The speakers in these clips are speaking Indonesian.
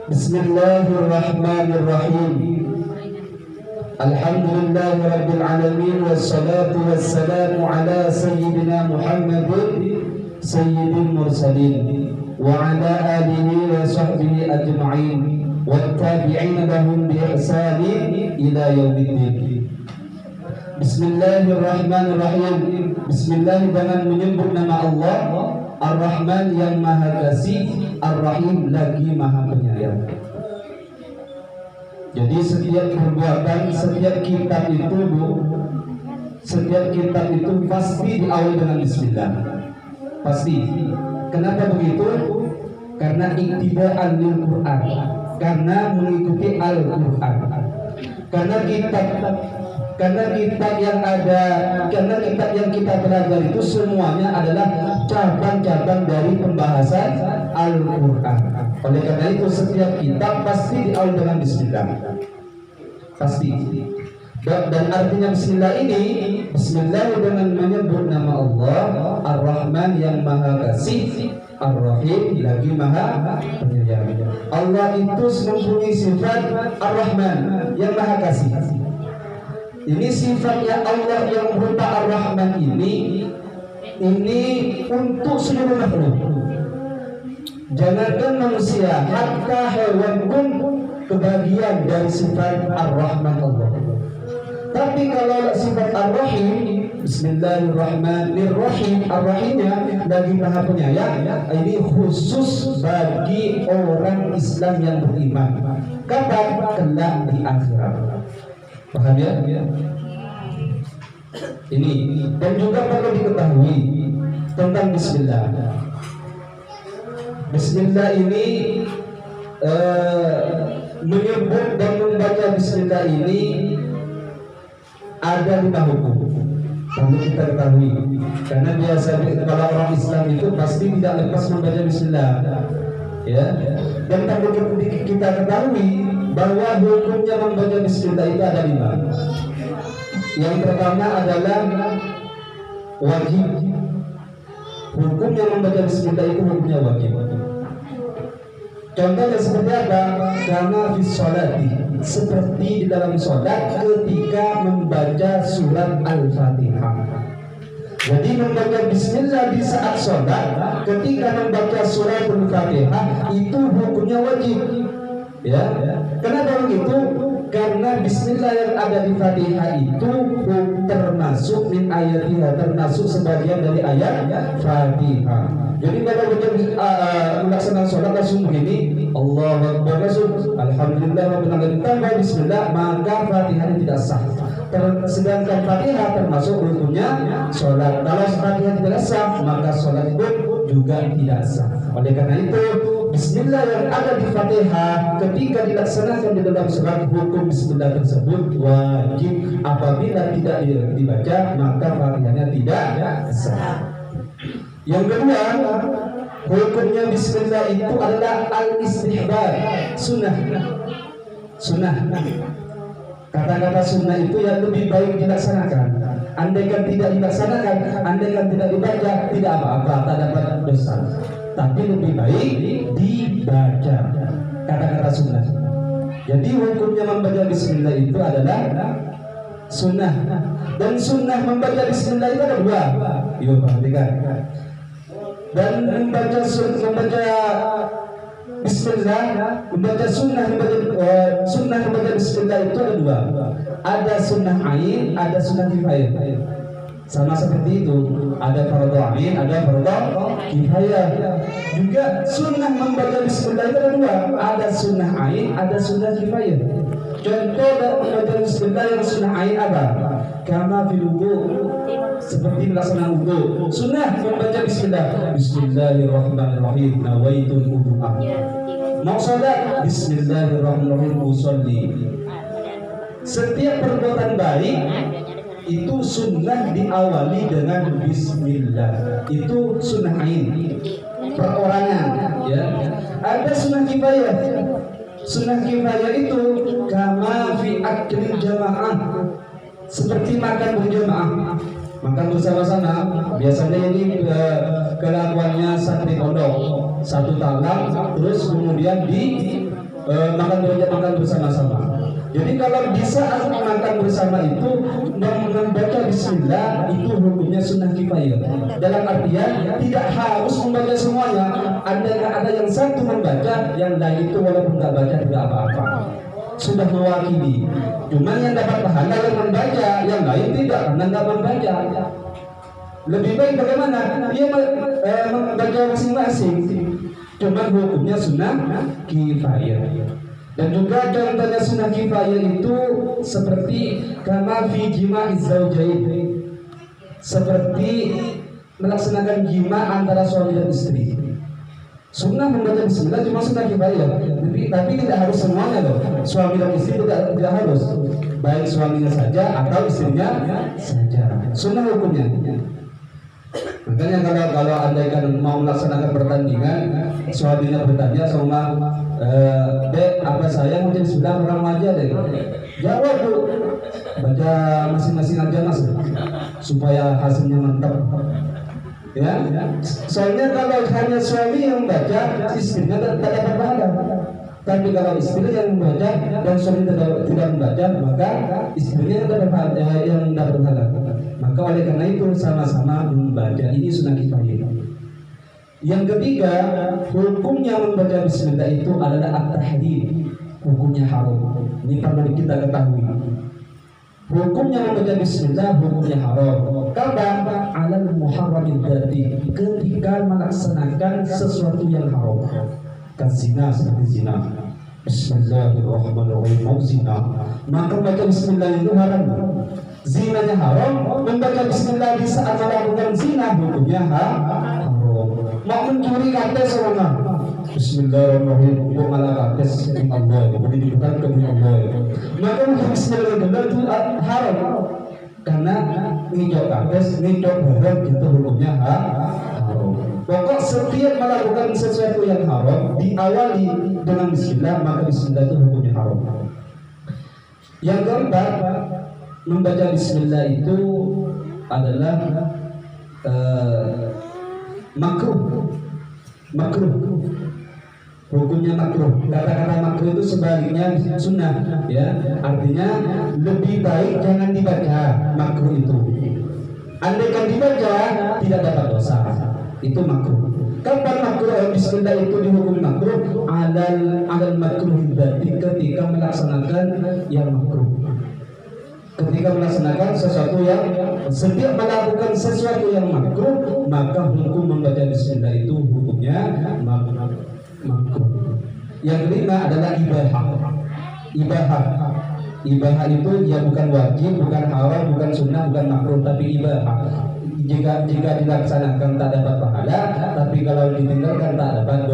Bismillahirrahmanirrahim. Alhamdulillahirabbil alamin wassalatu wassalamu ala sayyidina Muhammadin sayyidil mursalin wa ala alihi wa sahbihi ajma'in wattabi'ina lahum bi ihsanin ila yaumiddin. Bismillahirrahmanirrahim. Bismillah dengan menyebut nama Allah Ar-Rahman yang Maha Kasih, Ar-Rahim lagi Maha Penyayang. Jadi setiap perbuatan, setiap kitab itu pasti diawali dengan Bismillah. Pasti. Kenapa begitu? Karena iktiba'an lil Quran, karena mengikuti Al-Quran. Karena kitab yang kita belajar itu semuanya adalah cabang-cabang dari pembahasan Al-Quran. Oleh karena itu setiap kitab pasti diawali dengan Bismillah. Pasti. Dan artinya Bismillah ini, Bismillah dengan menyebut nama Allah Ar-Rahman yang Maha Kasih, Ar-Rahim lagi Maha Penyayang. Allah itu mempunyai sifat Ar-Rahman yang Maha Kasih. Ini sifatnya Allah yang berupa Ar-Rahman ini untuk seluruh makhluk. Jangankan manusia, hatta hewan pun kebagian dari sifat Ar-Rahman Allah. Tapi kalau sifat Ar-Rahim, Bismillahirrahmanirrahim, Ar-Rahimnya lagi Maha Penyayang, ini khusus bagi orang Islam yang beriman. Kapan? Kelak di akhirat. Paham ya? Ini dan juga perlu diketahui tentang Bismillah. Bismillah ini menyebut dan membaca Bismillah ini ada 5 hukum. Perlu kita ketahui. Karena biasanya kalau orang Islam itu pasti tidak lepas membaca Bismillah. Ya. Dan perlu kita ketahui bahwa hukumnya membaca Bismillah itu ada 5. Yang pertama adalah wajib. Hukumnya membaca Bismillah itu hukumnya wajib. Contohnya seperti apa? Karena fi sholati, seperti di dalam sholat ketika membaca surat Al-Fatihah. Jadi membaca Bismillah di saat sholat ketika membaca surat Al-Fatihah itu hukumnya wajib. Ya, kenapa begitu? Karena Bismillah yang ada di Fatihah itu termasuk min ayatiha, termasuk sebagian dari ayat Fatihah. Jadi kalau kita melaksanakan sholat langsung begini, Allahu Akbar, Alhamdulillah, tambah Bismillah, maka Fatihah tidak sah. Sedangkan Fatihah termasuk rukunnya sholat. Kalau Fatihah tidak sah, maka sholat pun juga tidak sah. Oleh karena itu Bismillah yang ada di Fatihah ketika dilaksanakan di dalam surat, hukum Bismillah tersebut wajib. Apabila tidak dibaca maka Fatihahnya tidak sah. Yang kedua, hukumnya Bismillah itu adalah al-istihbab, sunnah. Kata-kata sunnah itu yang lebih baik dilaksanakan. Andaikan tidak dilaksanakan, andaikan tidak dibaca, tidak apa-apa, tak dapat dosa. Tapi lebih baik dibaca kata-kata sunnah. Jadi hukumnya membaca Bismillah itu adalah sunnah. Dan sunnah membaca Bismillah itu ada 2. Yuk perhatikan. Dan membaca Bismillah, membaca sunnah membaca Bismillah itu ada 2. Ada sunnah ain, ada sunnah kifayah. Sama seperti itu, ada fardhu ain, ada fardhu kifayah. Juga sunnah membaca Bismillah itu ada 2. Ada sunnah ain, ada sunnah kifayah. Contoh dari membaca Bismillah yang sunnah ain apa? Kama fil wudu, seperti melaksanakan wudu. Sunnah membaca Bismillah. Bismillahirrahmanirrahim. Nawaitul wudu'a. Mau salat, Bismillahirrahmanirrahim, usolli. Setiap perbuatan baik itu sunnah diawali dengan Bismillah. Itu sunnah ain, perorangan. Ya. Ada sunnah kifayah. Sunnah kifayah itu kama fi akli jamaah, seperti makan berjamaah, makan bersama-sama. Biasanya ini kelakuannya satu pondok, satu talang, terus kemudian makan bersama-sama. Jadi kalau di saat makan bersama itu membaca bismillah itu hukumnya sunnah kifayah. Dalam artian tidak harus membaca semuanya. Ada yang satu membaca, yang lain itu walaupun nggak baca tidak apa-apa. Sudah mewakili. Cuman yang dapat pahala yang membaca, yang lain tidak karena nggak membaca. Lebih baik bagaimana? Dia membaca masing-masing. Cuman hukumnya sunnah kifayah. Dan juga contohnya sunnah kifayah itu seperti kama fi jima'iz zaujain, seperti melaksanakan jima antara suami dan istri. Sunnah membaca bismillah cuma sunnah kifayah, tapi tidak harus semuanya loh. Suami dan istri tidak harus, baik suaminya saja atau istrinya saja. Sunnah hukumnya. Makanya kalau andaikan mau melaksanakan pertandingan, suaminya bertanya sama Dek, apa saya mungkin sudah orang aja deh. Jawab Bu, baca masing-masing aja Mas, supaya hasilnya mantap. Ya, soalnya kalau hanya suami yang baca, istrinya tidak dapat pahala. Tapi kalau istri yang membaca dan suami tidak membaca, maka istrinya yang dapat pahala. Maka oleh karena itu sama-sama membaca. Ini sunnah kifayah. Yang ketiga, hukumnya membaca bismillah itu adalah at-tahrim. Hukumnya haram. Ini perlu kita ketahui. Hukumnya membaca bismillah hukumnya haram. Karena alal muharramid dzati, ketika melaksanakan sesuatu yang haram. Kan zina, seperti zina. Bismillahirrahmanirrahim. Mau zina, maka membaca bismillah itu haram. Zinanya haram, membaca bismillah di saat melakukan zina hukumnya haram. Mau mencuri kates orang, bismillahirrahmanirrahim, hukum ala kates demi Allah, kemudian dibuka demi Allah. Maka bismillahirrahmanirrahim itu haram, karena ngijok kates, ngijok haram itu hukumnya haram. Pokok setiap melakukan sesuatu yang haram diawali dengan bismillah, maka bismillah itu hukumnya haram. Yang keempat, membaca bismillah itu adalah makruh. Hukumnya makruh. Kata-kata makruh itu sebaliknya sunnah, ya. Artinya lebih baik jangan dibaca makruh itu. Andaikan dibaca tidak dapat dosa. Itu makruh. Kapan makruh? Bismillah itu dihukum makruh alal makruh ketika melaksanakan yang makruh. Ketika melaksanakan sesuatu yang setiap melakukan sesuatu yang makruh, maka hukum membaca bismillah itu hukumnya makruh. Yang kelima adalah ibahah itu ya bukan wajib, bukan haram, bukan sunnah, bukan makruh, tapi ibahah. Jika dilaksanakan tak dapat pahala, tapi kalau ditinggalkan tak dapat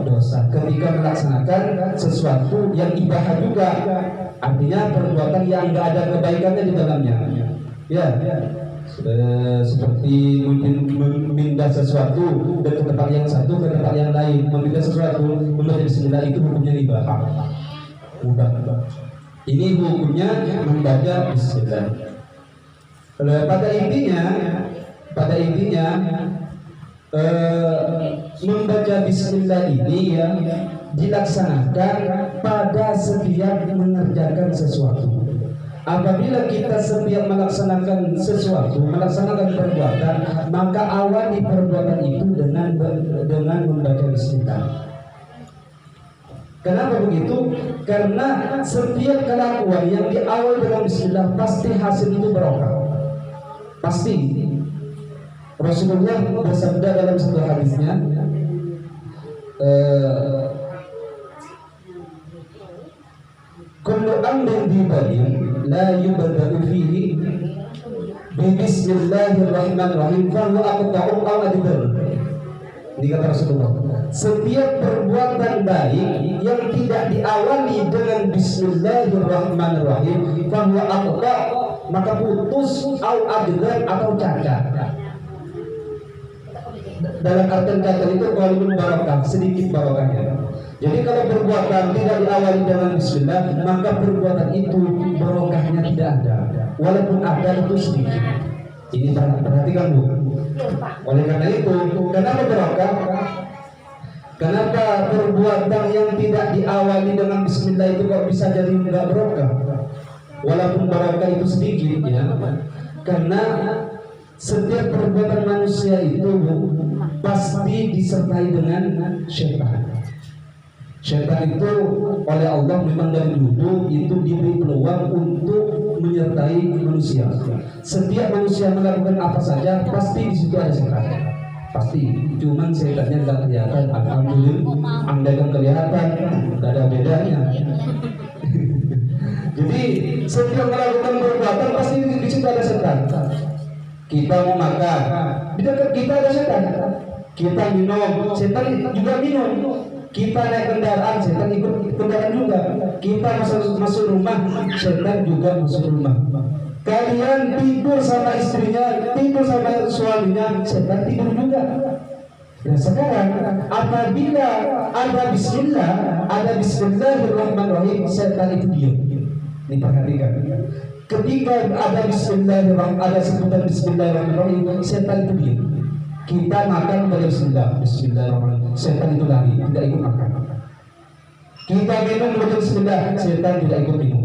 dosa. Ketika melaksanakan sesuatu yang ibahah juga, artinya perbuatan yang nggak ada kebaikannya di dalamnya, ya. Seperti memindah sesuatu dari tempat yang satu ke tempat yang lain, memindah sesuatu, membaca bismillah itu hukumnya ibahah. Ini hukumnya membaca bismillah. Pada intinya membaca bismillah ini ya dilaksanakan pada setiap mengerjakan sesuatu. Apabila kita setiap melaksanakan sesuatu, melaksanakan perbuatan, maka awali perbuatan itu dengan membaca bismillah. Kenapa begitu? Karena setiap kelakuan yang diawali dengan bismillah pasti hasil itu barokah. Pasti. Rasulullah bersabda dalam satu hadisnya, kullu amrin dibadin la yubda'u fihi bi bismillahirrahmanirrahim fa huwa aqta'u aw adbar. Ini kata Rasulullah, setiap perbuatan baik yang tidak diawali dengan bismillahirrahmanirrahim fa huwa aqta', maka putus au adbar atau cacat. Dalam artian cacat itu qalilun barakah, sedikit barokahnya. Jadi kalau perbuatan tidak diawali dengan bismillah, maka perbuatan itu barokahnya tidak ada. Walaupun ada itu sedikit. Ini perhatikan Bu. Oleh karena itu, kenapa barokah? Kenapa perbuatan yang tidak diawali dengan Bismillah itu kok bisa jadi nggak barokah? Walaupun barokah itu sedikit ya, karena setiap perbuatan manusia itu pasti disertai dengan syaitan. Syaitan itu oleh Allah memang dari dulu itu diberi peluang untuk menyertai manusia. Setiap manusia melakukan apa saja pasti di situ ada syaitan. Pasti. Cuman syaitannya nggak kelihatan. Alhamdulillah, andaikan kelihatan, nggak ada bedanya. Jadi setiap melakukan perbuatan pasti di situ ada setan. Kita mau makan, di dekat kita ada setan. Kita minum, setan juga minum. Kita naik kendaraan, setan ikut kendaraan juga. Kita masuk rumah, setan juga masuk rumah. Kalian tidur sama istrinya, tidur sama suaminya, setan tidur juga. Nah sekarang apabila ada Bismillah, ada Bismillahirrahmanirrahim, setan itu diam. Diperhatikan. Ketika ada Bismillahirrahmanirrahim, ada sebutan Bismillahirrahmanirrahim, setan itu diam. Kita makan pada Bismillahirrahmanirrahim, setan itu lari, tidak ikut makan. Kita minum pada Bismillah, setan tidak ikut minum.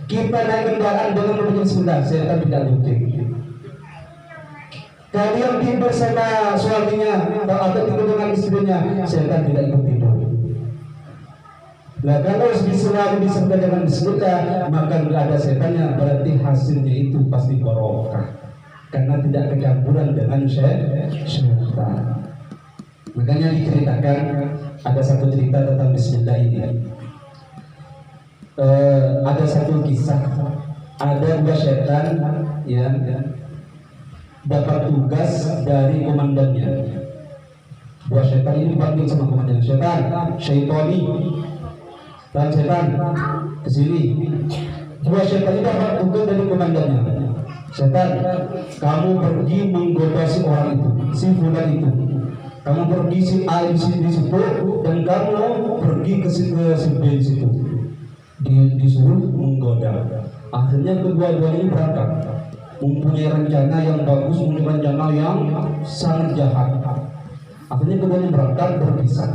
Kita naik kendaraan dengan pada Bismillah, setan tidak ikut. Kalian tidur bersama suaminya atau tidur dengan istrinya, setan tidak ikut tidur. Nah kalau selalu disertai dengan Bismillah, maka tidak ada setannya, berarti hasilnya itu pasti barokah. Karena tidak kecampuran dengan syaitan. Makanya diceritakan ada satu cerita tentang Bismillah ini. Ada satu kisah, ada dua setan yang dapat tugas dari komandannya. Dua setan ini panggil sama komandan, setan, syaitani, dan setan kesini. Dua setan ini dapat tugas dari komandannya. Setan, kamu pergi menggoda si orang itu, si fulan itu. Kamu pergi si A di situ, dan kamu pergi ke si B di situ. Disuruh menggoda. Akhirnya kedua-duanya berangkat, mempunyai rencana yang bagus, mempunyai rencana yang sangat jahat. Akhirnya keduanya berangkat berpisah.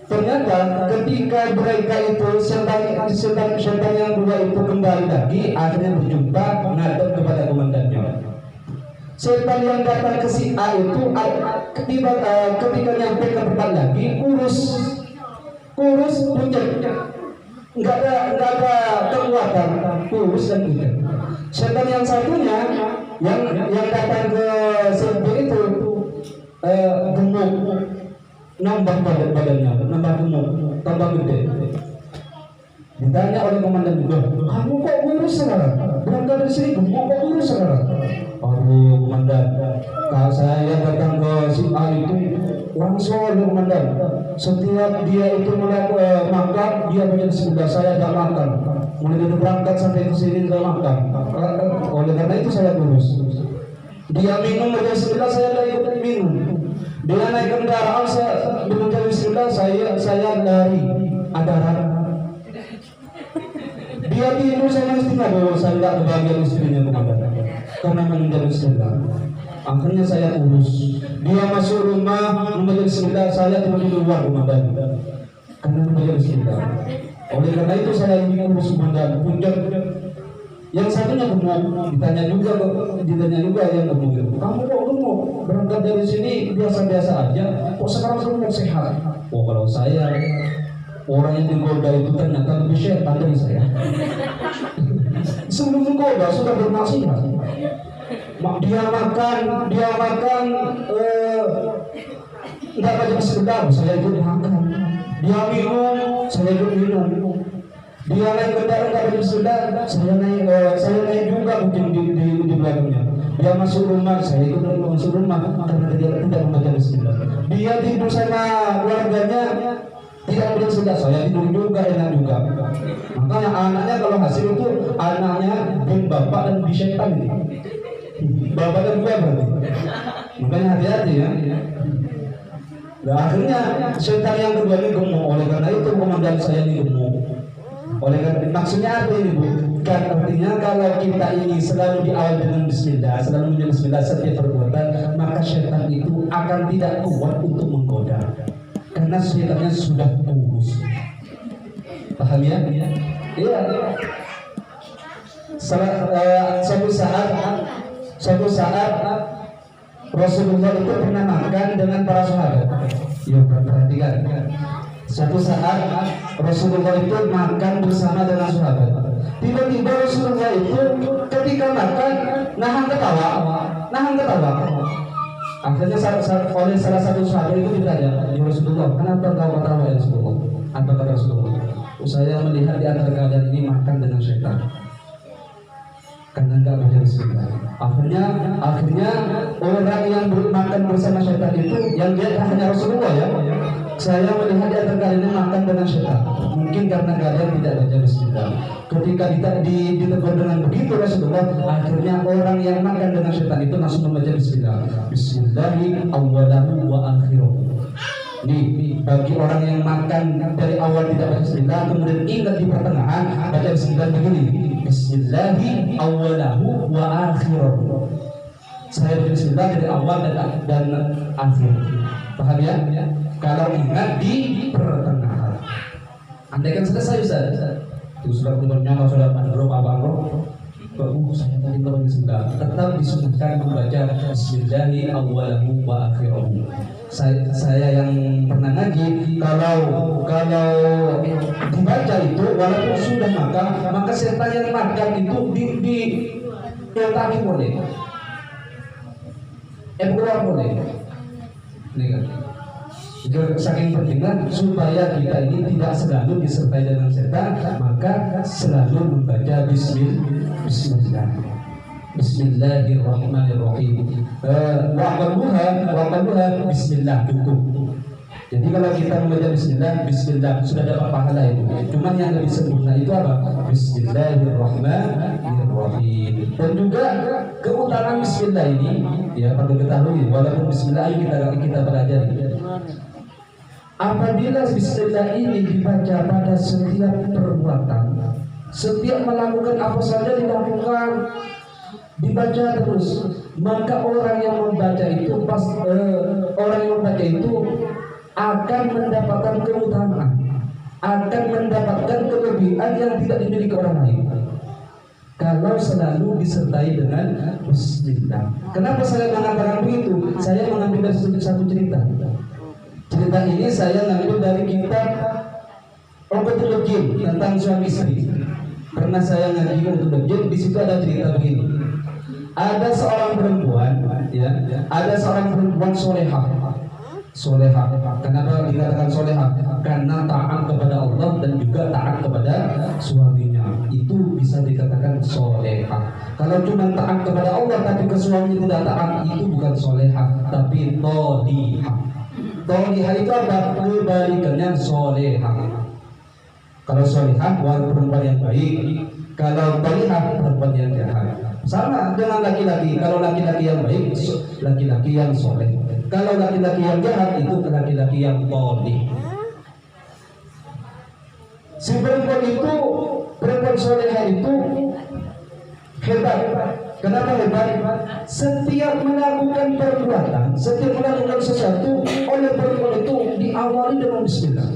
Ternyata ketika mereka itu setan yang dua itu kembali lagi, akhirnya berjumpa menghadap kepada komandannya. Setan yang datang ke si A itu ketika nyampe ke depan lagi kurus pucat, nggak ada kekuatan, kurus dan pucat. Setan yang satunya yang datang ke si B itu gemuk, nambah badannya, nambah gemuk, tambah gede. Ditanya oleh komandan juga, kamu kok kurus sekarang? Berangkat dari sini gemuk kok kurus sekarang? Aduh komandan, kalau saya datang ke si A itu langsung komandan. Setiap dia itu makan, dia punya Bismillah, saya tidak makan. Mulai dari berangkat sampai ke sini tidak makan. Oleh karena itu saya kurus. Dia minum dengan Bismillah, saya tidak ikut minum. Dia naik kendaraan, saya mengucap Bismillah, saya lari, ada rara. Dia tidur, saya mestinya bahwa saya tidak kebahagiaan istrinya komandan, karena mengucap Bismillah. Akhirnya saya urus. Dia masuk rumah mengucap Bismillah, saya cuma di luar komandan, karena mengucap Bismillah. Oleh karena itu saya ingin urus komandan, puncak. Yang satunya gemuk, ditanya juga yang gemuk, kamu kok gemuk? Berangkat dari sini biasa-biasa aja, kok sekarang kamu mau sehat? Oh kalau saya orang yang digoda itu ternyata lebih sehat dari saya. Sebelum digoda sudah bermaksiat. Dia makan nggak baca Bismillah, saya ikut makan. Dia minum, saya ikut minum. Dia naik kendaraan nggak baca Bismillah, saya naik juga mungkin di belakangnya. Dia masuk rumah, saya ikut masuk rumah karena dia tidak membaca Bismillah. Dia tidur sama keluarganya, tidak baca Bismillah, saya tidur juga, enak juga. Makanya anaknya kalau hasil itu anaknya bin bapak dan bin syaitan ini. Bapak dan gue berarti. Makanya hati-hati ya. Nah akhirnya syaitan yang kedua ini gemuk. Oleh karena itu komandan saya ini gemuk. Oleh karena maksudnya apa ini Bu? Kan artinya kalau kita ini selalu diawali dengan Bismillah, selalu menyebut Bismillah setiap perbuatan, maka syaitan itu akan tidak kuat untuk menggoda, karena syaitannya sudah kurus. Paham ya? Iya. Suatu saat Rasulullah itu pernah makan dengan para sahabat. Ya, perhatikan. Suatu saat Rasulullah itu makan bersama dengan sahabat. Tiba-tiba Rasulullah itu ketika makan nahan ketawa. Akhirnya oleh salah satu sahabat itu ditanya, ya Rasulullah, kenapa kau ketawa ya Rasulullah? Apa kata Rasulullah? Saya melihat di antara kalian ini makan dengan syaitan, karena enggak baca bismillah. Akhirnya orang yang makan bersama syaitan itu yang dia hanya Rasulullah ya. Saya melihat di antara kalian ini makan dengan syaitan. Mungkin karena kalian tidak baca bismillah. Ketika ditegur dengan begitu Rasulullah, akhirnya orang yang makan dengan syaitan itu langsung membaca bismillah. Bismillahi awwalahu wa akhiruhu. Nih, bagi orang yang makan dari awal tidak baca bismillah, kemudian ingat di pertengahan baca bismillah begini. Bismillahi awwalahu wa akhiruhu. Saya baca bismillah dari awal dan akhir. Paham ya? Kalau ingat di pertengahan. Andai kan selesai Ustaz. Itu sudah kemudian sudah mandro abang saya tadi kalau bismillah tetap disunahkan membaca bismillahi awwalahu wa akhiruhu. Saya yang pernah ngaji, kalau dibaca itu walaupun sudah makan, maka setan yang makan itu di otak boleh, keluar boleh. Ini kan saking pentingnya supaya kita ini tidak selalu disertai dengan setan, maka selalu membaca Bismillahirrahmanirrahim. Waqaluha bismillah cukup. Jadi kalau kita membaca bismillah sudah dapat pahala itu. Cuman yang lebih sempurna itu apa? Bismillahirrahmanirrahim. Dan juga keutamaan bismillah ini ya perlu ketahui, walaupun bismillah kita pelajari. Apabila bismillah ini dibaca pada setiap perbuatan, setiap melakukan apa saja dilakukan, dibaca terus, maka orang yang membaca itu akan mendapatkan keutamaan, akan mendapatkan kelebihan yang tidak dimiliki orang lain kalau selalu disertai dengan bismillah. Kenapa saya mengatakan begitu? Saya mengambil dari satu cerita. Cerita ini saya ngambil dari kitab Uqdatul Jin tentang suami istri. Pernah saya ngaji Uqdatul Jin, di situ ada cerita begini. Ada seorang perempuan, ada seorang perempuan solehah. Kenapa dikatakan solehah? Karena taat kepada Allah dan juga taat kepada suaminya. Itu bisa dikatakan solehah. Kalau cuma taat kepada Allah tapi ke suaminya tidak taat, itu bukan solehah, tapi tolihah. Tolihah itu apa? Kebalikannya solehah. Kalau solehah perempuan yang baik, kalau tolihah perempuan yang jahat. Sama dengan laki-laki. Kalau laki-laki yang baik, laki-laki yang soleh. Kalau laki-laki yang jahat, itu laki-laki yang tolih. Si perempuan solehah itu hebat. Kenapa hebat? Setiap melakukan perbuatan, setiap melakukan sesuatu oleh perempuan itu diawali dengan bismillah.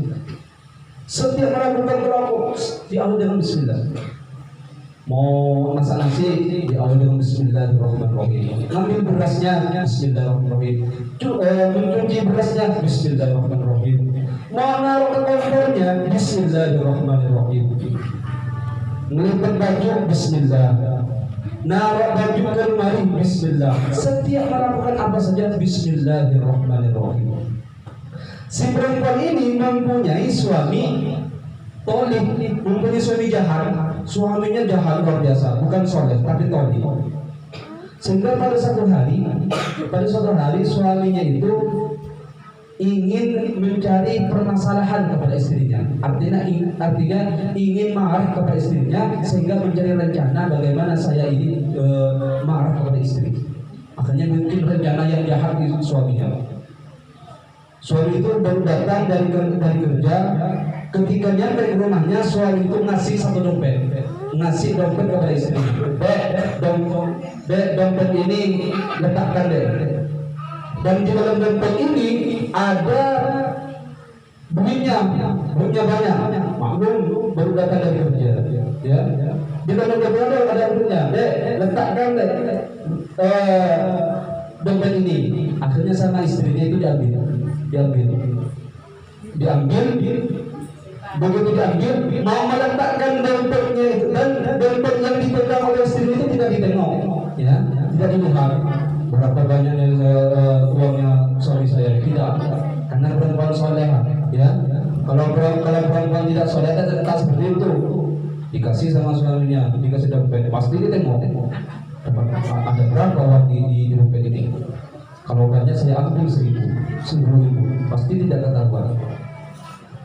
Setiap melakukan perbuatan diawali dengan bismillah. Mau masak nasi diawali dengan bismillahirrahmanirrahim. Ngambil berasnya bismillahirrahmanirrahim. Mencuci berasnya bismillahirrahmanirrahim. Mau naruh ke kompornya bismillahirrahmanirrahim. Ngelipat baju bismillah. Naruh baju ke lemari bismillah. Setiap melakukan apa saja bismillahirrahmanirrahim. Si perempuan ini mempunyai suami tolih, mempunyai suami jahat. Suaminya jahat luar biasa, bukan soleh tapi tolih. Sehingga pada suatu hari suaminya itu ingin mencari permasalahan kepada istrinya. Artinya ingin marah kepada istrinya, sehingga mencari rencana bagaimana saya ini marah kepada istri. Akhirnya mungkin rencana yang jahat di suaminya. Suami itu baru datang dari kerja. Ketika nyampe ke rumahnya, suami itu ngasih satu dompet kepada istri. Dompet ini letakkan deh. Dan di dalam dompet ini ada bunyinya banyak. Maklum baru datang dari kerja, ya. Di dalam dompet ada uangnya, letakkan dompet ini. Akhirnya sama istrinya itu diambil. Begitu diambil, mau meletakkan dompetnya itu, dan dompet yang dipegang oleh istri itu tidak ditengok, ya, tidak dilihat berapa banyak uangnya suami saya, tidak, karena perempuan soleha, ya. Kalau perempuan tidak soleha tak seperti itu, dikasih sama suaminya, dikasih dompet, pasti ditengok, ada berapa uang di dompet ini. Kalau banyak saya ambil 10.000, pasti tidak ketahuan.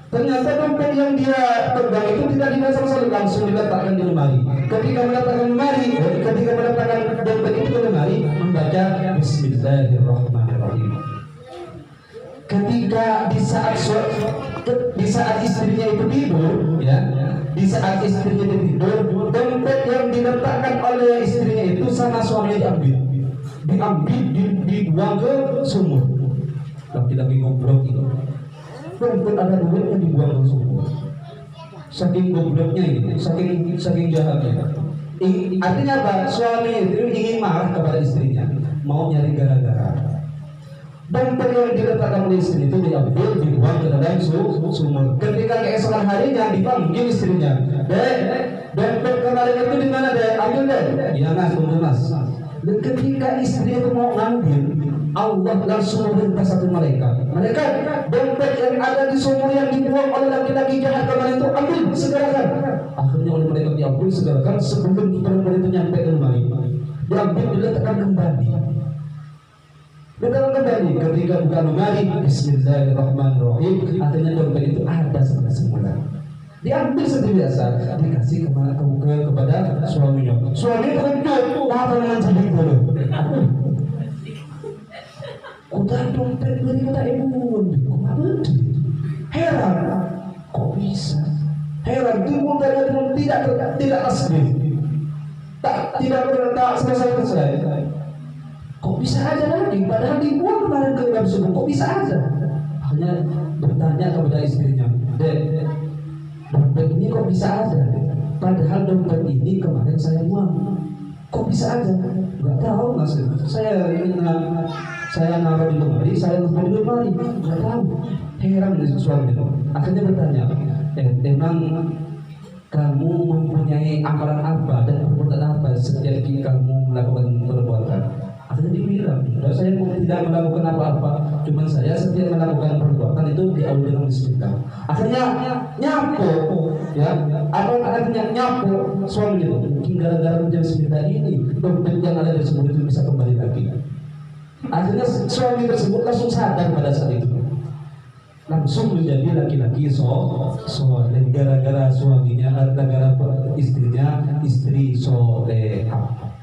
Ternyata dompet yang dia pegang itu tidak dilihat sama sekali, langsung diletakkan di lemari. Ketika meletakkan dompet itu ke lemari, membaca Bismillahirrahmanirrahim. Ketika di saat istrinya itu tidur, ya, di saat istrinya itu tidur, dompet yang diletakkan oleh istrinya itu sama suaminya dibuang ke sumur. Laki-laki goblok itu. Dompet ada duitnya dibuang ke sumur. Saking gobloknya ini, saking jahatnya. Artinya apa? Suami itu ingin marah kepada istrinya, mau nyari gara-gara. Dompet yang diletakkan oleh istri itu diambil, dibuang ke dalam sumur. Ketika keesokan harinya dipanggil istrinya, dompet kemarin itu di mana deh? Ambil deh. Iya mas, tunggu mas. Dan ketika istri itu mau ngambil, Allah langsung memerintah satu malaikat. Dompet yang ada di sumur yang dibuang oleh laki-laki jahat kemarin itu ambil, segerakan. Akhirnya oleh malaikat diambil, segerakan sebelum perempuan itu nyampe ke lemari. Diambil, diletakkan kembali. Ketika buka lemari, Bismillahirrahmanirrahim. Akhirnya dompet itu ada seperti semula. Diambil seperti biasa, dikasih kepada suaminya. Suaminya terkejut, apa dengan jadi dulu? Udah dompet dari kata ibu, heran, kok bisa? Heran, timbul dari tidak tasbih, tidak berletak selesai. Kok bisa aja lagi? Padahal dibuang kemarin ke dalam sumur, kok bisa aja? Hanya bertanya kepada istrinya, Dek, dompet ini kok bisa ada? Padahal dompet ini kemarin saya buang. Kok bisa ada? Gak tahu mas. Saya naruh di lemari, saya lupa di lemari. Gak tahu. Heran dari suami itu. Akhirnya bertanya, emang kamu mempunyai amalan apa dan perbuatan apa setiap kamu melakukan perbuatan? Akhirnya dibilang, saya tidak melakukan apa-apa, cuma saya setiap melakukan perbuatan itu diawali dengan bismillah. Akhirnya nyapu, ya, artinya nyapu suami itu. Mungkin gara-gara menjadi bismillah ini, dompet yang ada di sumur itu bisa kembali lagi. Akhirnya suami tersebut langsung sadar pada saat itu, langsung menjadi laki-laki soleh gara-gara suaminya, gara-gara istrinya istri solehah.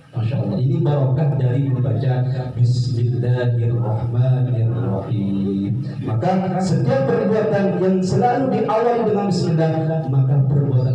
Masya Allah, ini barokah dari membaca Bismillahirrahmanirrahim. Maka setiap perbuatan yang selalu diawali dengan Bismillah, maka perbuatan